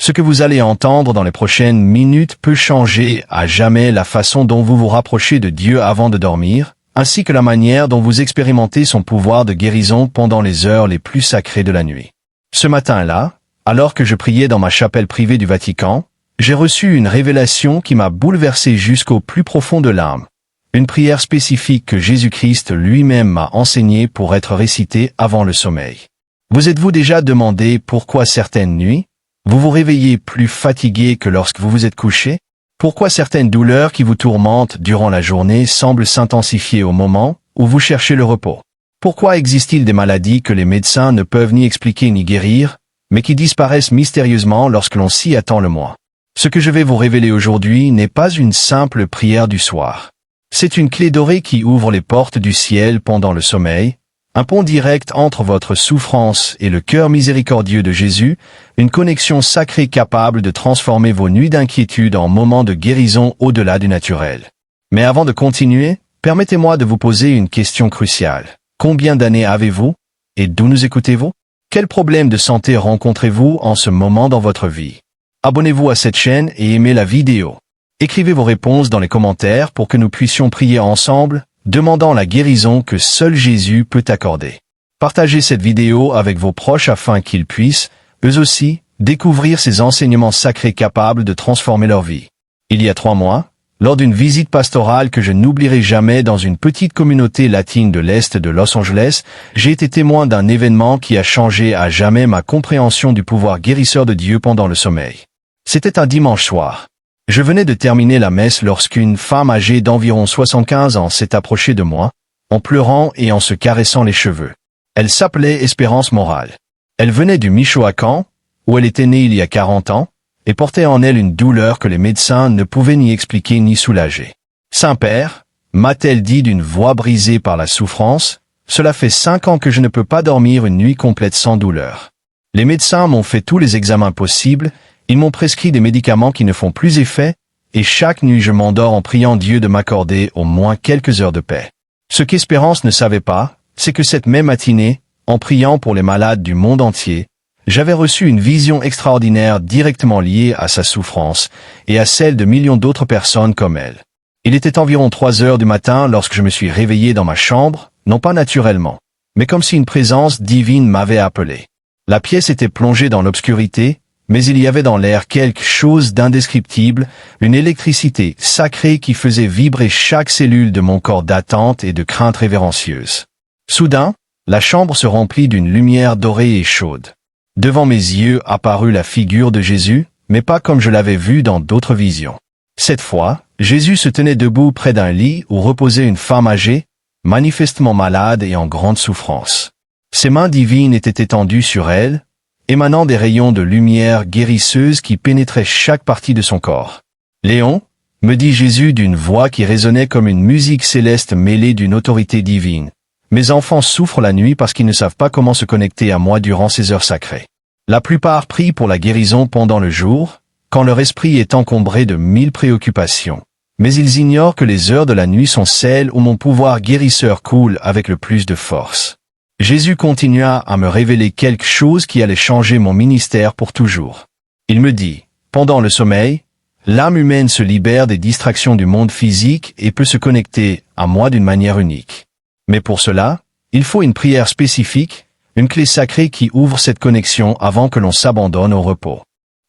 Ce que vous allez entendre dans les prochaines minutes peut changer à jamais la façon dont vous vous rapprochez de Dieu avant de dormir, ainsi que la manière dont vous expérimentez son pouvoir de guérison pendant les heures les plus sacrées de la nuit. Ce matin-là, alors que je priais dans ma chapelle privée du Vatican, j'ai reçu une révélation qui m'a bouleversé jusqu'au plus profond de l'âme. Une prière spécifique que Jésus-Christ lui-même m'a enseignée pour être récitée avant le sommeil. Vous êtes-vous déjà demandé pourquoi certaines nuits, vous vous réveillez plus fatigué que lorsque vous vous êtes couché? Pourquoi certaines douleurs qui vous tourmentent durant la journée semblent s'intensifier au moment où vous cherchez le repos? Pourquoi existe-t-il des maladies que les médecins ne peuvent ni expliquer ni guérir, mais qui disparaissent mystérieusement lorsque l'on s'y attend le moins? Ce que je vais vous révéler aujourd'hui n'est pas une simple prière du soir. C'est une clé dorée qui ouvre les portes du ciel pendant le sommeil, un pont direct entre votre souffrance et le cœur miséricordieux de Jésus, une connexion sacrée capable de transformer vos nuits d'inquiétude en moments de guérison au-delà du naturel. Mais avant de continuer, permettez-moi de vous poser une question cruciale. Combien d'années avez-vous? Et d'où nous écoutez-vous? Quels problèmes de santé rencontrez-vous en ce moment dans votre vie? Abonnez-vous à cette chaîne et aimez la vidéo. Écrivez vos réponses dans les commentaires pour que nous puissions prier ensemble, demandant la guérison que seul Jésus peut accorder. Partagez cette vidéo avec vos proches afin qu'ils puissent, eux aussi, découvrir ces enseignements sacrés capables de transformer leur vie. Il y a 3 mois, lors d'une visite pastorale que je n'oublierai jamais dans une petite communauté latine de l'Est de Los Angeles, j'ai été témoin d'un événement qui a changé à jamais ma compréhension du pouvoir guérisseur de Dieu pendant le sommeil. C'était un dimanche soir. Je venais de terminer la messe lorsqu'une femme âgée d'environ 75 ans s'est approchée de moi, en pleurant et en se caressant les cheveux. Elle s'appelait Espérance Morale. Elle venait du Michoacán, où elle était née il y a 40 ans, et portait en elle une douleur que les médecins ne pouvaient ni expliquer ni soulager. « Saint-Père » m'a-t-elle dit d'une voix brisée par la souffrance, « cela fait 5 ans que je ne peux pas dormir une nuit complète sans douleur. Les médecins m'ont fait tous les examens possibles, ils m'ont prescrit des médicaments qui ne font plus effet, et chaque nuit je m'endors en priant Dieu de m'accorder au moins quelques heures de paix. » Ce qu'Espérance ne savait pas, c'est que cette même matinée, en priant pour les malades du monde entier, j'avais reçu une vision extraordinaire directement liée à sa souffrance et à celle de millions d'autres personnes comme elle. Il était environ 3 heures du matin lorsque je me suis réveillé dans ma chambre, non pas naturellement, mais comme si une présence divine m'avait appelé. La pièce était plongée dans l'obscurité, mais il y avait dans l'air quelque chose d'indescriptible, une électricité sacrée qui faisait vibrer chaque cellule de mon corps d'attente et de crainte révérencieuse. Soudain, la chambre se remplit d'une lumière dorée et chaude. Devant mes yeux apparut la figure de Jésus, mais pas comme je l'avais vu dans d'autres visions. Cette fois, Jésus se tenait debout près d'un lit où reposait une femme âgée, manifestement malade et en grande souffrance. Ses mains divines étaient étendues sur elle, émanant des rayons de lumière guérisseuse qui pénétraient chaque partie de son corps. « Léon » me dit Jésus d'une voix qui résonnait comme une musique céleste mêlée d'une autorité divine. « Mes enfants souffrent la nuit parce qu'ils ne savent pas comment se connecter à moi durant ces heures sacrées. La plupart prient pour la guérison pendant le jour, quand leur esprit est encombré de 1000 préoccupations. Mais ils ignorent que les heures de la nuit sont celles où mon pouvoir guérisseur coule avec le plus de force. » Jésus continua à me révéler quelque chose qui allait changer mon ministère pour toujours. Il me dit, pendant le sommeil, l'âme humaine se libère des distractions du monde physique et peut se connecter à moi d'une manière unique. Mais pour cela, il faut une prière spécifique, une clé sacrée qui ouvre cette connexion avant que l'on s'abandonne au repos.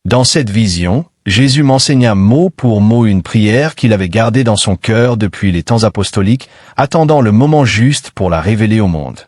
Dans cette vision, Jésus m'enseigna mot pour mot une prière qu'il avait gardée dans son cœur depuis les temps apostoliques, attendant le moment juste pour la révéler au monde.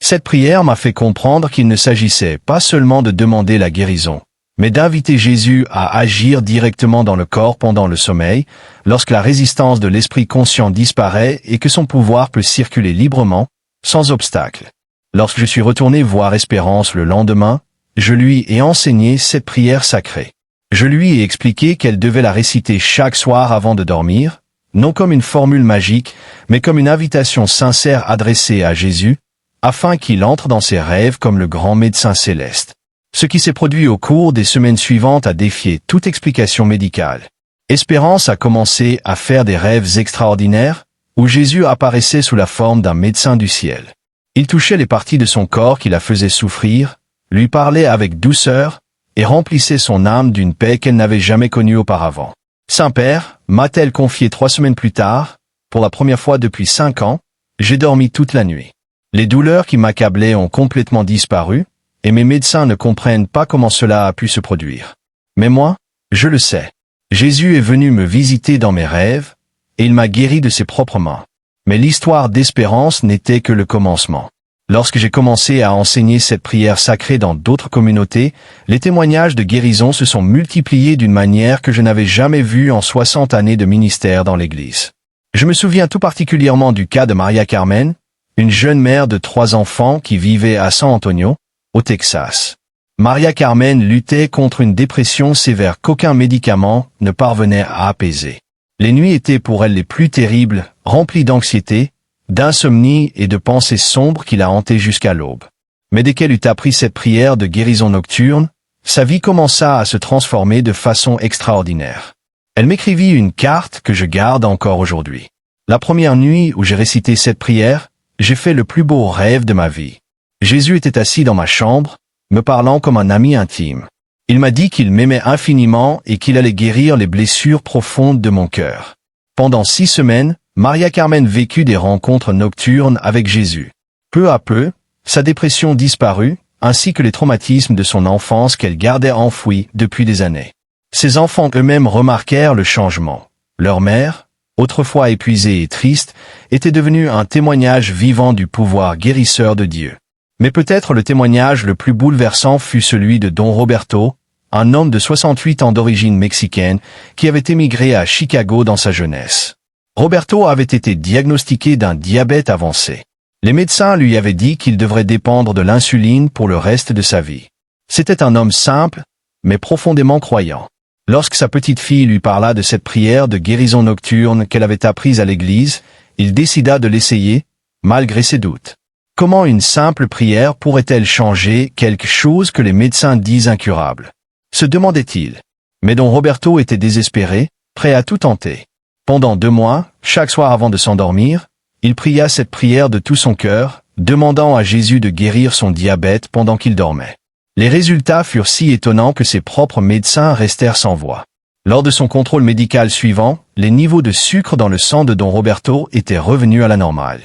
Cette prière m'a fait comprendre qu'il ne s'agissait pas seulement de demander la guérison, mais d'inviter Jésus à agir directement dans le corps pendant le sommeil, lorsque la résistance de l'esprit conscient disparaît et que son pouvoir peut circuler librement, sans obstacle. Lorsque je suis retourné voir Espérance le lendemain, je lui ai enseigné cette prière sacrée. Je lui ai expliqué qu'elle devait la réciter chaque soir avant de dormir, non comme une formule magique, mais comme une invitation sincère adressée à Jésus, afin qu'il entre dans ses rêves comme le grand médecin céleste. Ce qui s'est produit au cours des semaines suivantes a défié toute explication médicale. Espérance a commencé à faire des rêves extraordinaires, où Jésus apparaissait sous la forme d'un médecin du ciel. Il touchait les parties de son corps qui la faisaient souffrir, lui parlait avec douceur, et remplissait son âme d'une paix qu'elle n'avait jamais connue auparavant. Saint-Père, m'a-t-elle confié 3 semaines plus tard, pour la première fois depuis 5 ans, j'ai dormi toute la nuit. Les douleurs qui m'accablaient ont complètement disparu, et mes médecins ne comprennent pas comment cela a pu se produire. Mais moi, je le sais. Jésus est venu me visiter dans mes rêves, et il m'a guéri de ses propres mains. Mais l'histoire d'Espérance n'était que le commencement. Lorsque j'ai commencé à enseigner cette prière sacrée dans d'autres communautés, les témoignages de guérison se sont multipliés d'une manière que je n'avais jamais vue en 60 années de ministère dans l'Église. Je me souviens tout particulièrement du cas de Maria Carmen, une jeune mère de 3 enfants qui vivait à San Antonio, au Texas. Maria Carmen luttait contre une dépression sévère qu'aucun médicament ne parvenait à apaiser. Les nuits étaient pour elle les plus terribles, remplies d'anxiété, d'insomnie et de pensées sombres qui la hantaient jusqu'à l'aube. Mais dès qu'elle eut appris cette prière de guérison nocturne, sa vie commença à se transformer de façon extraordinaire. Elle m'écrivit une carte que je garde encore aujourd'hui. La première nuit où j'ai récité cette prière, j'ai fait le plus beau rêve de ma vie. Jésus était assis dans ma chambre, me parlant comme un ami intime. Il m'a dit qu'il m'aimait infiniment et qu'il allait guérir les blessures profondes de mon cœur. Pendant 6 semaines, Maria Carmen vécut des rencontres nocturnes avec Jésus. Peu à peu, sa dépression disparut, ainsi que les traumatismes de son enfance qu'elle gardait enfouis depuis des années. Ses enfants eux-mêmes remarquèrent le changement. Leur mère, autrefois épuisée et triste, était devenue un témoignage vivant du pouvoir guérisseur de Dieu. Mais peut-être le témoignage le plus bouleversant fut celui de Don Roberto, un homme de 68 ans d'origine mexicaine qui avait émigré à Chicago dans sa jeunesse. Roberto avait été diagnostiqué d'un diabète avancé. Les médecins lui avaient dit qu'il devrait dépendre de l'insuline pour le reste de sa vie. C'était un homme simple, mais profondément croyant. Lorsque sa petite fille lui parla de cette prière de guérison nocturne qu'elle avait apprise à l'église, il décida de l'essayer, malgré ses doutes. Comment une simple prière pourrait-elle changer quelque chose que les médecins disent incurable? Se demandait-il. Mais Don Roberto était désespéré, prêt à tout tenter. Pendant 2 mois, chaque soir avant de s'endormir, il pria cette prière de tout son cœur, demandant à Jésus de guérir son diabète pendant qu'il dormait. Les résultats furent si étonnants que ses propres médecins restèrent sans voix. Lors de son contrôle médical suivant, les niveaux de sucre dans le sang de Don Roberto étaient revenus à la normale.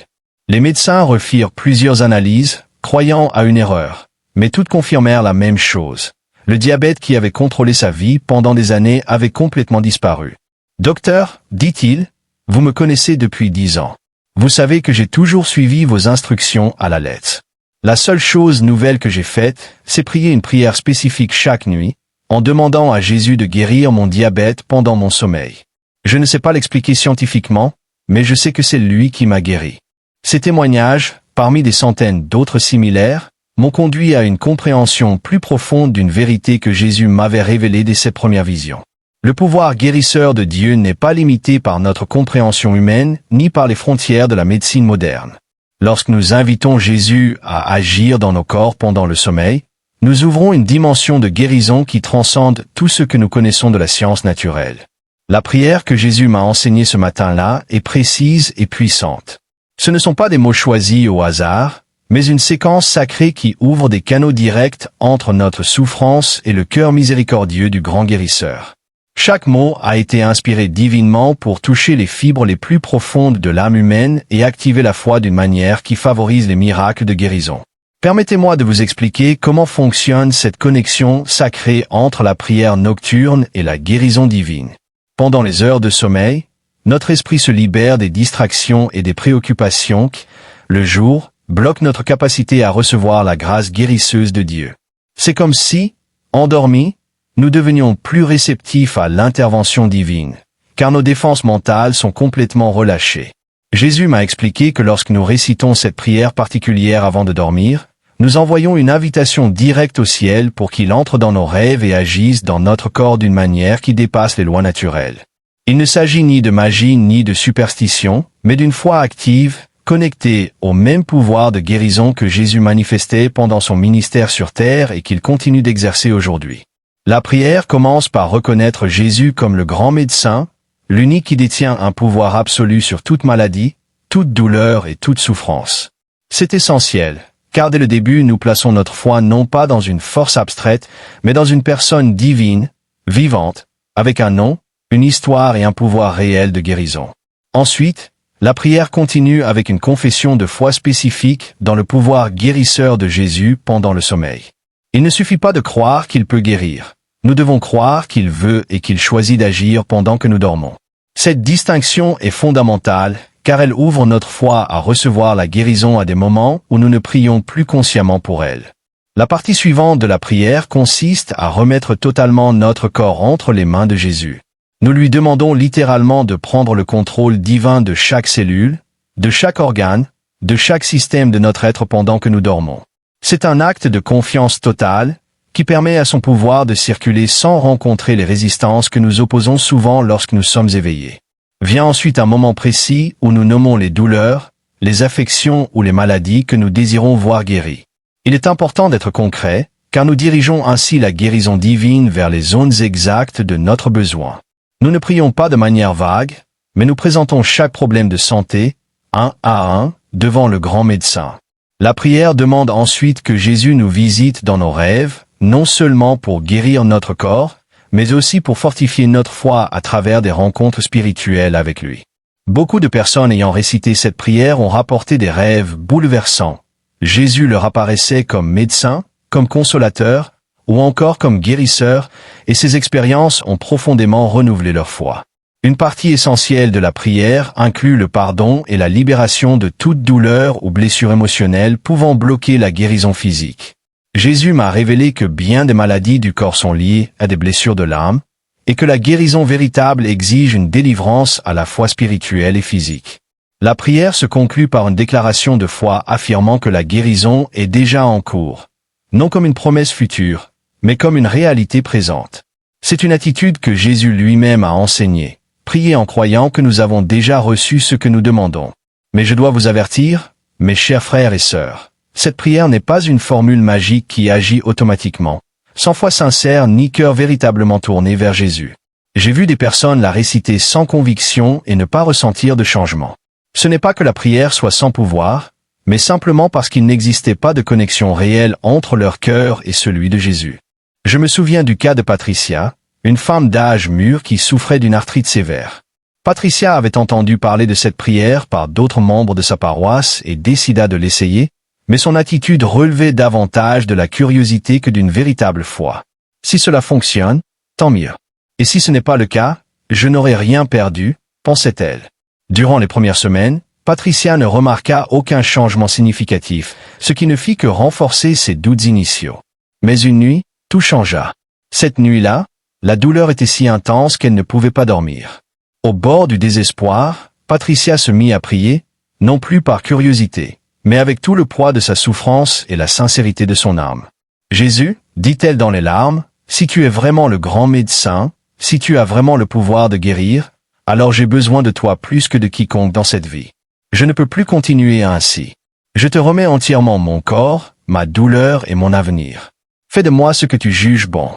Les médecins refirent plusieurs analyses, croyant à une erreur, mais toutes confirmèrent la même chose. Le diabète qui avait contrôlé sa vie pendant des années avait complètement disparu. « Docteur, dit-il, vous me connaissez depuis 10 ans. Vous savez que j'ai toujours suivi vos instructions à la lettre. La seule chose nouvelle que j'ai faite, c'est prier une prière spécifique chaque nuit, en demandant à Jésus de guérir mon diabète pendant mon sommeil. Je ne sais pas l'expliquer scientifiquement, mais je sais que c'est lui qui m'a guéri. » Ces témoignages, parmi des centaines d'autres similaires, m'ont conduit à une compréhension plus profonde d'une vérité que Jésus m'avait révélée dès ses premières visions. Le pouvoir guérisseur de Dieu n'est pas limité par notre compréhension humaine, ni par les frontières de la médecine moderne. Lorsque nous invitons Jésus à agir dans nos corps pendant le sommeil, nous ouvrons une dimension de guérison qui transcende tout ce que nous connaissons de la science naturelle. La prière que Jésus m'a enseignée ce matin-là est précise et puissante. Ce ne sont pas des mots choisis au hasard, mais une séquence sacrée qui ouvre des canaux directs entre notre souffrance et le cœur miséricordieux du grand guérisseur. Chaque mot a été inspiré divinement pour toucher les fibres les plus profondes de l'âme humaine et activer la foi d'une manière qui favorise les miracles de guérison. Permettez-moi de vous expliquer comment fonctionne cette connexion sacrée entre la prière nocturne et la guérison divine. Pendant les heures de sommeil, notre esprit se libère des distractions et des préoccupations qui, le jour, bloquent notre capacité à recevoir la grâce guérisseuse de Dieu. C'est comme si, endormis, nous devenions plus réceptifs à l'intervention divine, car nos défenses mentales sont complètement relâchées. Jésus m'a expliqué que lorsque nous récitons cette prière particulière avant de dormir, nous envoyons une invitation directe au ciel pour qu'il entre dans nos rêves et agisse dans notre corps d'une manière qui dépasse les lois naturelles. Il ne s'agit ni de magie ni de superstition, mais d'une foi active, connectée au même pouvoir de guérison que Jésus manifestait pendant son ministère sur terre et qu'il continue d'exercer aujourd'hui. La prière commence par reconnaître Jésus comme le grand médecin, l'unique qui détient un pouvoir absolu sur toute maladie, toute douleur et toute souffrance. C'est essentiel, car dès le début nous plaçons notre foi non pas dans une force abstraite, mais dans une personne divine, vivante, avec un nom, une histoire et un pouvoir réel de guérison. Ensuite, la prière continue avec une confession de foi spécifique dans le pouvoir guérisseur de Jésus pendant le sommeil. Il ne suffit pas de croire qu'il peut guérir. Nous devons croire qu'il veut et qu'il choisit d'agir pendant que nous dormons. Cette distinction est fondamentale, car elle ouvre notre foi à recevoir la guérison à des moments où nous ne prions plus consciemment pour elle. La partie suivante de la prière consiste à remettre totalement notre corps entre les mains de Jésus. Nous lui demandons littéralement de prendre le contrôle divin de chaque cellule, de chaque organe, de chaque système de notre être pendant que nous dormons. C'est un acte de confiance totale qui permet à son pouvoir de circuler sans rencontrer les résistances que nous opposons souvent lorsque nous sommes éveillés. Vient ensuite un moment précis où nous nommons les douleurs, les affections ou les maladies que nous désirons voir guéries. Il est important d'être concret, car nous dirigeons ainsi la guérison divine vers les zones exactes de notre besoin. Nous ne prions pas de manière vague, mais nous présentons chaque problème de santé, un à un, devant le grand médecin. La prière demande ensuite que Jésus nous visite dans nos rêves, non seulement pour guérir notre corps, mais aussi pour fortifier notre foi à travers des rencontres spirituelles avec lui. Beaucoup de personnes ayant récité cette prière ont rapporté des rêves bouleversants. Jésus leur apparaissait comme médecin, comme consolateur, ou encore comme guérisseur, et ces expériences ont profondément renouvelé leur foi. Une partie essentielle de la prière inclut le pardon et la libération de toute douleur ou blessure émotionnelle pouvant bloquer la guérison physique. Jésus m'a révélé que bien des maladies du corps sont liées à des blessures de l'âme, et que la guérison véritable exige une délivrance à la fois spirituelle et physique. La prière se conclut par une déclaration de foi affirmant que la guérison est déjà en cours, non comme une promesse future, mais comme une réalité présente. C'est une attitude que Jésus lui-même a enseignée. Priez en croyant que nous avons déjà reçu ce que nous demandons. Mais je dois vous avertir, mes chers frères et sœurs, cette prière n'est pas une formule magique qui agit automatiquement, sans foi sincère ni cœur véritablement tourné vers Jésus. J'ai vu des personnes la réciter sans conviction et ne pas ressentir de changement. Ce n'est pas que la prière soit sans pouvoir, mais simplement parce qu'il n'existait pas de connexion réelle entre leur cœur et celui de Jésus. Je me souviens du cas de Patricia, une femme d'âge mûr qui souffrait d'une arthrite sévère. Patricia avait entendu parler de cette prière par d'autres membres de sa paroisse et décida de l'essayer, mais son attitude relevait davantage de la curiosité que d'une véritable foi. Si cela fonctionne, tant mieux. Et si ce n'est pas le cas, je n'aurai rien perdu, pensait-elle. Durant les premières semaines, Patricia ne remarqua aucun changement significatif, ce qui ne fit que renforcer ses doutes initiaux. Mais une nuit, tout changea. Cette nuit-là, la douleur était si intense qu'elle ne pouvait pas dormir. Au bord du désespoir, Patricia se mit à prier, non plus par curiosité, mais avec tout le poids de sa souffrance et la sincérité de son âme. « Jésus, dit-elle dans les larmes, si tu es vraiment le grand médecin, si tu as vraiment le pouvoir de guérir, alors j'ai besoin de toi plus que de quiconque dans cette vie. Je ne peux plus continuer ainsi. Je te remets entièrement mon corps, ma douleur et mon avenir. Fais de moi ce que tu juges bon. »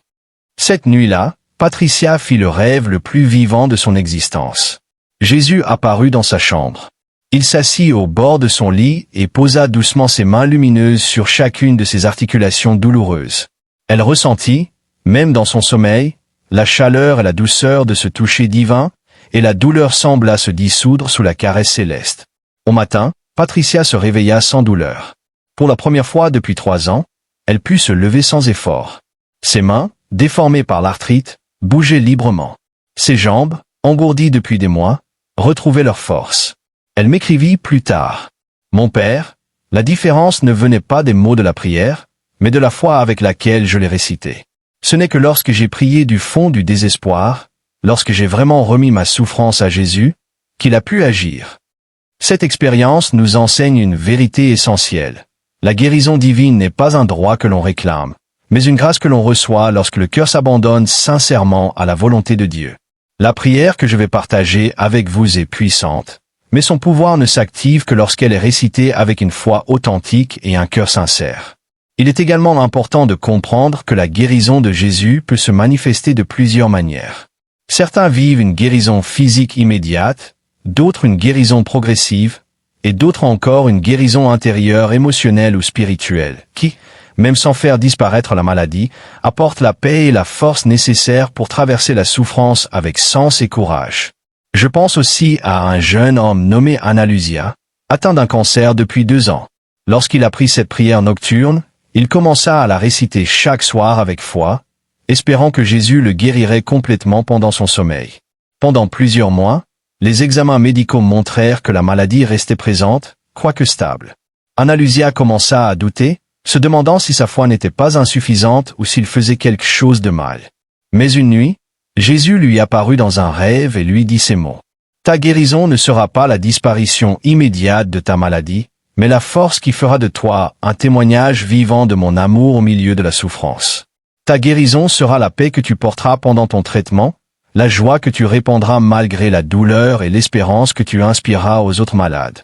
Cette nuit-là, Patricia fit le rêve le plus vivant de son existence. Jésus apparut dans sa chambre. Il s'assit au bord de son lit et posa doucement ses mains lumineuses sur chacune de ses articulations douloureuses. Elle ressentit, même dans son sommeil, la chaleur et la douceur de ce toucher divin, et la douleur sembla se dissoudre sous la caresse céleste. Au matin, Patricia se réveilla sans douleur. Pour la première fois depuis 3 ans, elle put se lever sans effort. Ses mains, déformées par l'arthrite, bougeaient librement. Ses jambes, engourdies depuis des mois, retrouvaient leur force. Elle m'écrivit plus tard. « Mon père, la différence ne venait pas des mots de la prière, mais de la foi avec laquelle je les récitais. Ce n'est que lorsque j'ai prié du fond du désespoir, lorsque j'ai vraiment remis ma souffrance à Jésus, qu'il a pu agir. » Cette expérience nous enseigne une vérité essentielle. La guérison divine n'est pas un droit que l'on réclame, mais une grâce que l'on reçoit lorsque le cœur s'abandonne sincèrement à la volonté de Dieu. La prière que je vais partager avec vous est puissante, mais son pouvoir ne s'active que lorsqu'elle est récitée avec une foi authentique et un cœur sincère. Il est également important de comprendre que la guérison de Jésus peut se manifester de plusieurs manières. Certains vivent une guérison physique immédiate, d'autres une guérison progressive, et d'autres encore une guérison intérieure, émotionnelle ou spirituelle, qui, même sans faire disparaître la maladie, apporte la paix et la force nécessaires pour traverser la souffrance avec sens et courage. Je pense aussi à un jeune homme nommé Analusia, atteint d'un cancer depuis 2 ans. Lorsqu'il apprit cette prière nocturne, il commença à la réciter chaque soir avec foi, espérant que Jésus le guérirait complètement pendant son sommeil. Pendant plusieurs mois, les examens médicaux montrèrent que la maladie restait présente, quoique stable. Analusia commença à douter, se demandant si sa foi n'était pas insuffisante ou s'il faisait quelque chose de mal. Mais une nuit, Jésus lui apparut dans un rêve et lui dit ces mots. « Ta guérison ne sera pas la disparition immédiate de ta maladie, mais la force qui fera de toi un témoignage vivant de mon amour au milieu de la souffrance. Ta guérison sera la paix que tu porteras pendant ton traitement, la joie que tu répandras malgré la douleur et l'espérance que tu inspireras aux autres malades. »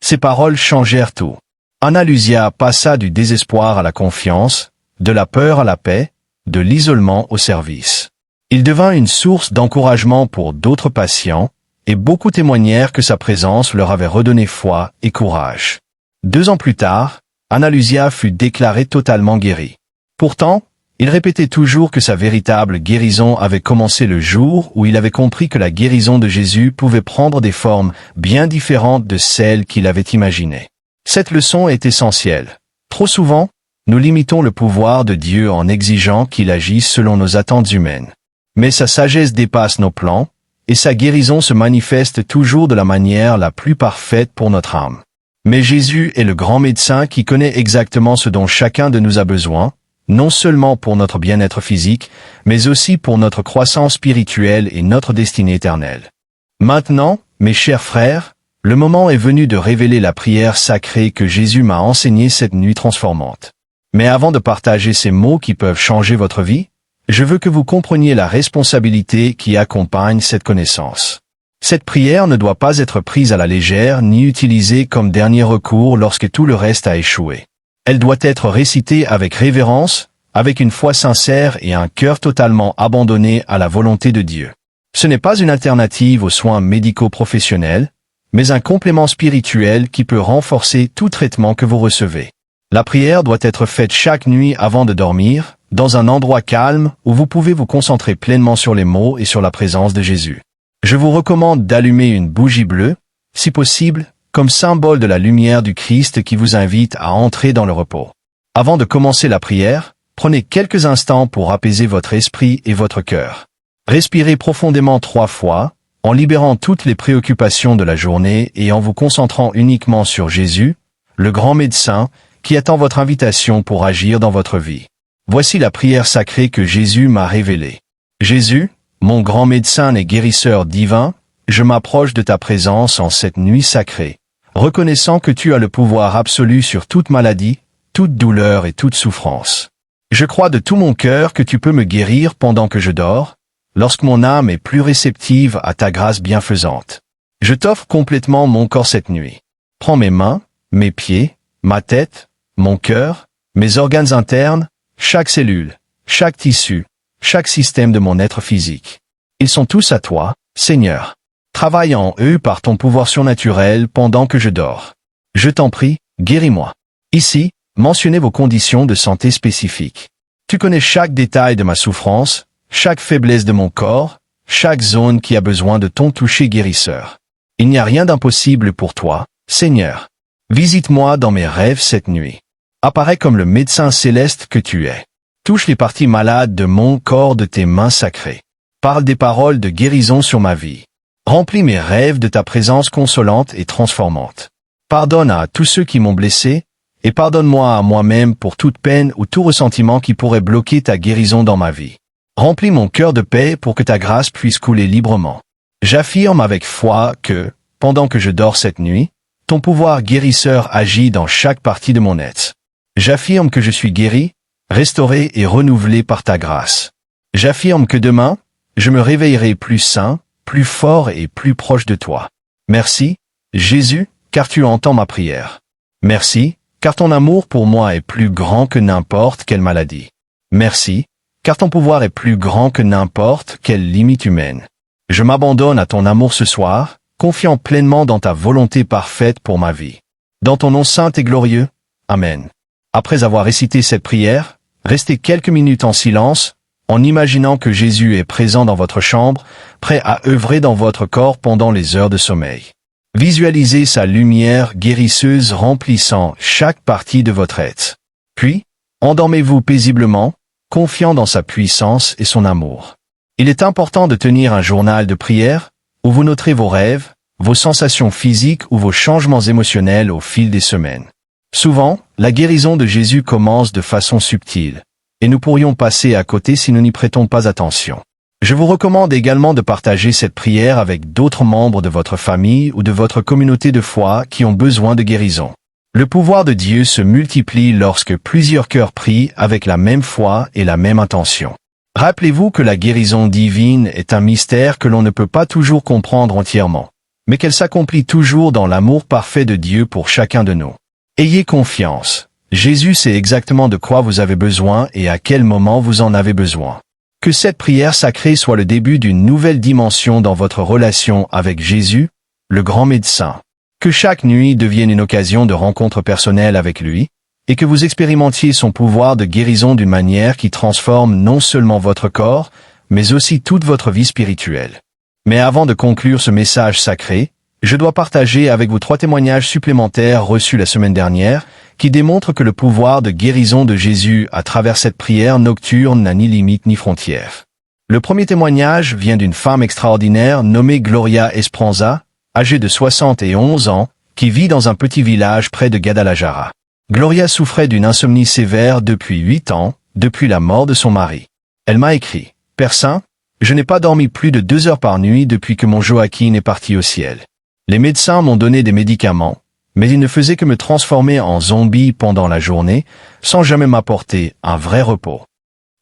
Ces paroles changèrent tout. Analusia passa du désespoir à la confiance, de la peur à la paix, de l'isolement au service. Il devint une source d'encouragement pour d'autres patients, et beaucoup témoignèrent que sa présence leur avait redonné foi et courage. 2 ans plus tard, Analusia fut déclaré totalement guéri. Pourtant, il répétait toujours que sa véritable guérison avait commencé le jour où il avait compris que la guérison de Jésus pouvait prendre des formes bien différentes de celles qu'il avait imaginées. Cette leçon est essentielle. Trop souvent, nous limitons le pouvoir de Dieu en exigeant qu'il agisse selon nos attentes humaines. Mais sa sagesse dépasse nos plans, et sa guérison se manifeste toujours de la manière la plus parfaite pour notre âme. Mais Jésus est le grand médecin qui connaît exactement ce dont chacun de nous a besoin, non seulement pour notre bien-être physique, mais aussi pour notre croissance spirituelle et notre destinée éternelle. Maintenant, mes chers frères, le moment est venu de révéler la prière sacrée que Jésus m'a enseignée cette nuit transformante. Mais avant de partager ces mots qui peuvent changer votre vie, je veux que vous compreniez la responsabilité qui accompagne cette connaissance. Cette prière ne doit pas être prise à la légère ni utilisée comme dernier recours lorsque tout le reste a échoué. Elle doit être récitée avec révérence, avec une foi sincère et un cœur totalement abandonné à la volonté de Dieu. Ce n'est pas une alternative aux soins médicaux professionnels, mais un complément spirituel qui peut renforcer tout traitement que vous recevez. La prière doit être faite chaque nuit avant de dormir, dans un endroit calme où vous pouvez vous concentrer pleinement sur les mots et sur la présence de Jésus. Je vous recommande d'allumer une bougie bleue, si possible, comme symbole de la lumière du Christ qui vous invite à entrer dans le repos. Avant de commencer la prière, prenez quelques instants pour apaiser votre esprit et votre cœur. Respirez profondément 3 fois, en libérant toutes les préoccupations de la journée et en vous concentrant uniquement sur Jésus, le grand médecin, qui attend votre invitation pour agir dans votre vie. Voici la prière sacrée que Jésus m'a révélée. Jésus, mon grand médecin et guérisseur divin, je m'approche de ta présence en cette nuit sacrée, reconnaissant que tu as le pouvoir absolu sur toute maladie, toute douleur et toute souffrance. Je crois de tout mon cœur que tu peux me guérir pendant que je dors, lorsque mon âme est plus réceptive à ta grâce bienfaisante. Je t'offre complètement mon corps cette nuit. Prends mes mains, mes pieds, ma tête, mon cœur, mes organes internes, chaque cellule, chaque tissu, chaque système de mon être physique. Ils sont tous à toi, Seigneur. Travaille en eux par ton pouvoir surnaturel pendant que je dors. Je t'en prie, guéris-moi. Ici, mentionnez vos conditions de santé spécifiques. Tu connais chaque détail de ma souffrance, chaque faiblesse de mon corps, chaque zone qui a besoin de ton toucher guérisseur. Il n'y a rien d'impossible pour toi, Seigneur. Visite-moi dans mes rêves cette nuit. Apparais comme le médecin céleste que tu es. Touche les parties malades de mon corps de tes mains sacrées. Parle des paroles de guérison sur ma vie. Remplis mes rêves de ta présence consolante et transformante. Pardonne à tous ceux qui m'ont blessé, et pardonne-moi à moi-même pour toute peine ou tout ressentiment qui pourrait bloquer ta guérison dans ma vie. Remplis mon cœur de paix pour que ta grâce puisse couler librement. J'affirme avec foi que, pendant que je dors cette nuit, ton pouvoir guérisseur agit dans chaque partie de mon être. J'affirme que je suis guéri, restauré et renouvelé par ta grâce. J'affirme que demain, je me réveillerai plus sain, plus fort et plus proche de toi. Merci, Jésus, car tu entends ma prière. Merci, car ton amour pour moi est plus grand que n'importe quelle maladie. Merci, car ton pouvoir est plus grand que n'importe quelle limite humaine. Je m'abandonne à ton amour ce soir, confiant pleinement dans ta volonté parfaite pour ma vie. Dans ton nom saint et glorieux. Amen. Après avoir récité cette prière, restez quelques minutes en silence, en imaginant que Jésus est présent dans votre chambre, prêt à œuvrer dans votre corps pendant les heures de sommeil. Visualisez sa lumière guérisseuse remplissant chaque partie de votre être. Puis, endormez-vous paisiblement, confiant dans sa puissance et son amour. Il est important de tenir un journal de prière, où vous noterez vos rêves, vos sensations physiques ou vos changements émotionnels au fil des semaines. Souvent, la guérison de Jésus commence de façon subtile, et nous pourrions passer à côté si nous n'y prêtons pas attention. Je vous recommande également de partager cette prière avec d'autres membres de votre famille ou de votre communauté de foi qui ont besoin de guérison. Le pouvoir de Dieu se multiplie lorsque plusieurs cœurs prient avec la même foi et la même intention. Rappelez-vous que la guérison divine est un mystère que l'on ne peut pas toujours comprendre entièrement, mais qu'elle s'accomplit toujours dans l'amour parfait de Dieu pour chacun de nous. Ayez confiance. Jésus sait exactement de quoi vous avez besoin et à quel moment vous en avez besoin. Que cette prière sacrée soit le début d'une nouvelle dimension dans votre relation avec Jésus, le grand médecin. Que chaque nuit devienne une occasion de rencontre personnelle avec lui, et que vous expérimentiez son pouvoir de guérison d'une manière qui transforme non seulement votre corps, mais aussi toute votre vie spirituelle. Mais avant de conclure ce message sacré, je dois partager avec vous 3 témoignages supplémentaires reçus la semaine dernière, qui démontrent que le pouvoir de guérison de Jésus à travers cette prière nocturne n'a ni limite ni frontière. Le premier témoignage vient d'une femme extraordinaire nommée Gloria Esperanza, âgée de 71 ans, qui vit dans un petit village près de Guadalajara. Gloria souffrait d'une insomnie sévère depuis 8 ans, depuis la mort de son mari. Elle m'a écrit, « Père Saint, je n'ai pas dormi plus de 2 heures par nuit depuis que mon Joaquin est parti au ciel. Les médecins m'ont donné des médicaments, mais ils ne faisaient que me transformer en zombie pendant la journée, sans jamais m'apporter un vrai repos. »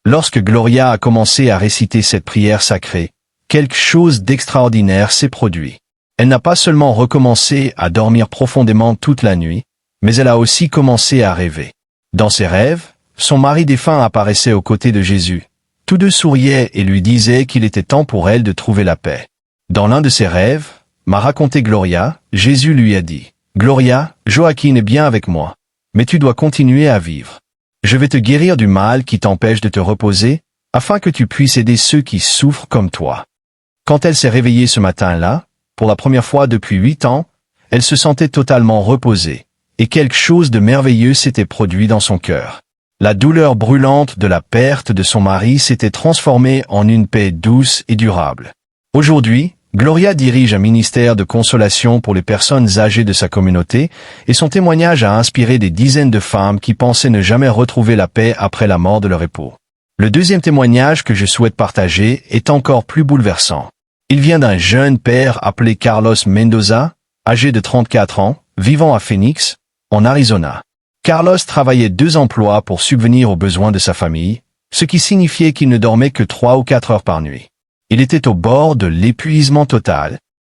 Lorsque Gloria a commencé à réciter cette prière sacrée, quelque chose d'extraordinaire s'est produit. Elle n'a pas seulement recommencé à dormir profondément toute la nuit, mais elle a aussi commencé à rêver. Dans ses rêves, son mari défunt apparaissait aux côtés de Jésus. Tous deux souriaient et lui disaient qu'il était temps pour elle de trouver la paix. Dans l'un de ses rêves, m'a raconté Gloria, Jésus lui a dit, « Gloria, Joaquin est bien avec moi, mais tu dois continuer à vivre. Je vais te guérir du mal qui t'empêche de te reposer, afin que tu puisses aider ceux qui souffrent comme toi. » Quand elle s'est réveillée ce matin-là, pour la première fois depuis 8 ans, elle se sentait totalement reposée, et quelque chose de merveilleux s'était produit dans son cœur. La douleur brûlante de la perte de son mari s'était transformée en une paix douce et durable. Aujourd'hui, Gloria dirige un ministère de consolation pour les personnes âgées de sa communauté, et son témoignage a inspiré des dizaines de femmes qui pensaient ne jamais retrouver la paix après la mort de leur époux. Le deuxième témoignage que je souhaite partager est encore plus bouleversant. Il vient d'un jeune père appelé Carlos Mendoza, âgé de 34 ans, vivant à Phoenix, en Arizona. Carlos travaillait 2 emplois pour subvenir aux besoins de sa famille, ce qui signifiait qu'il ne dormait que 3 ou 4 heures par nuit. Il était au bord de l'épuisement total,